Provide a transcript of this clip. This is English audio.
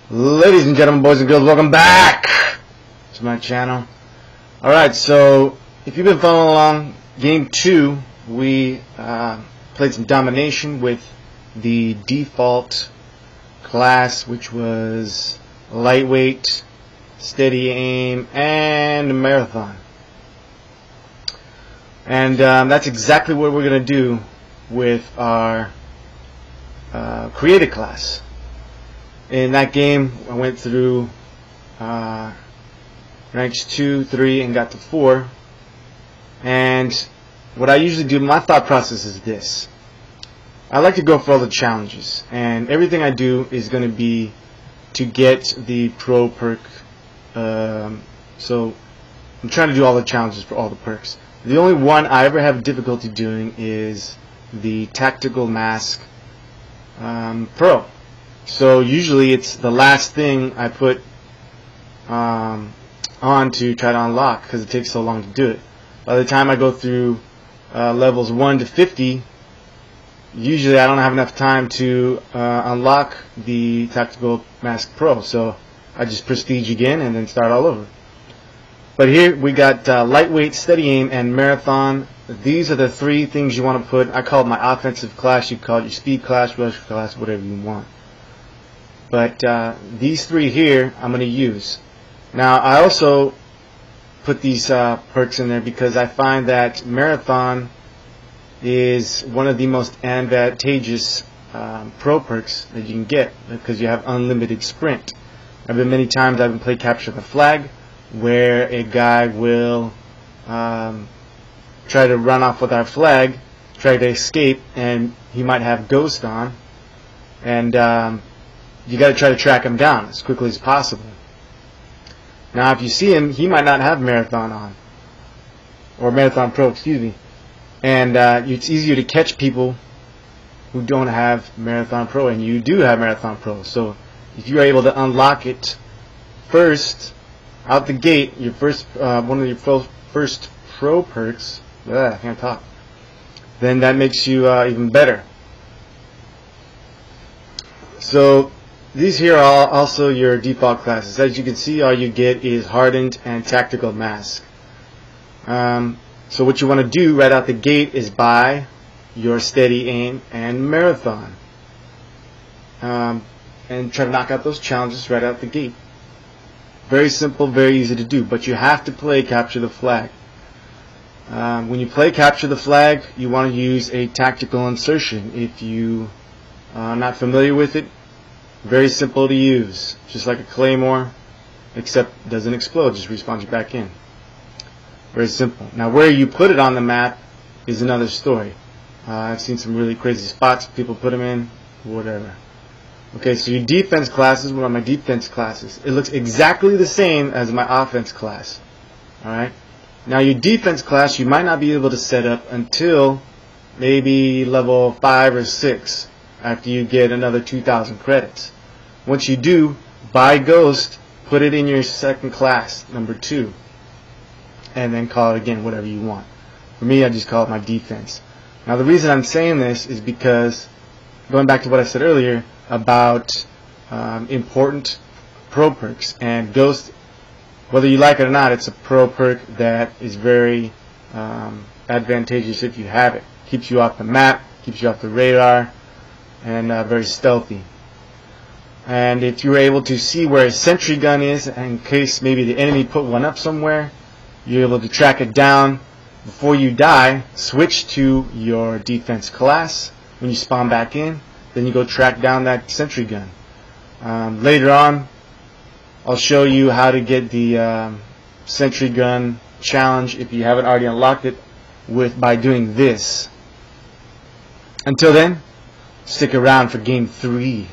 Ladies and gentlemen, boys and girls, welcome back to my channel. Alright, so if you've been following along, game 2, we played some domination with the default class, which was lightweight, steady aim, and marathon. And that's exactly what we're going to do with our created class. In that game, I went through ranks 2, 3, and got to 4. And what I usually do, my thought process is this. I like to go for all the challenges, and everything I do is going to be to get the pro perk. So I'm trying to do all the challenges for all the perks. The only one I ever have difficulty doing is the Tactical Mask Pro. So usually it's the last thing I put on to try to unlock because it takes so long to do it. By the time I go through levels 1 to 50, usually I don't have enough time to unlock the Tactical Mask Pro. So I just prestige again and then start all over. But here we got lightweight, steady aim, and marathon. These are the 3 things you want to put. I call it my offensive class. You call it your speed class, rush class, whatever you want. But these 3 here I'm going to use. Now I also put these perks in there because I find that marathon is one of the most advantageous pro perks that you can get because you have unlimited sprint. There have been many times I've been played capture the flag where a guy will try to run off with our flag, try to escape, and he might have ghost on, and you got to try to track him down as quickly as possible. Now if you see him, he might not have marathon on, or marathon pro, excuse me, and it's easier to catch people who don't have marathon pro, and you do have marathon pro. So if you're able to unlock it first out the gate, your first one of your first pro perks, I can't talk, then that makes you even better. So these here are also your default classes. As you can see, all you get is Hardened and Tactical Mask. So what you want to do right out the gate is buy your steady aim and marathon, and try to knock out those challenges right out the gate. Very simple, very easy to do, but you have to play capture the flag. When you play capture the flag, you want to use a tactical insertion. If you are not familiar with it, very simple to use, just like a claymore, except it doesn't explode, just respawns you back in. Very simple. Now where you put it on the map is another story. I've seen some really crazy spots people put them in, whatever. Okay, so your defense classes, what are my defense classes? It looks exactly the same as my offense class. Alright? Now your defense class you might not be able to set up until maybe level 5 or 6 after you get another 2,000 credits. Once you do, buy Ghost, put it in your second class, number 2, and then call it again whatever you want. For me, I just call it my defense. Now the reason I'm saying this is because, going back to what I said earlier about important pro perks, and Ghost, whether you like it or not, it's a pro perk that is very advantageous if you have it. Keeps you off the map, keeps you off the radar, and very stealthy. And if you're able to see where a sentry gun is, in case maybe the enemy put one up somewhere, you're able to track it down before you die. Switch to your defense class when you spawn back in, then you go track down that sentry gun. Later on I'll show you how to get the sentry gun challenge if you haven't already unlocked it by doing this. Until then, stick around for game 3.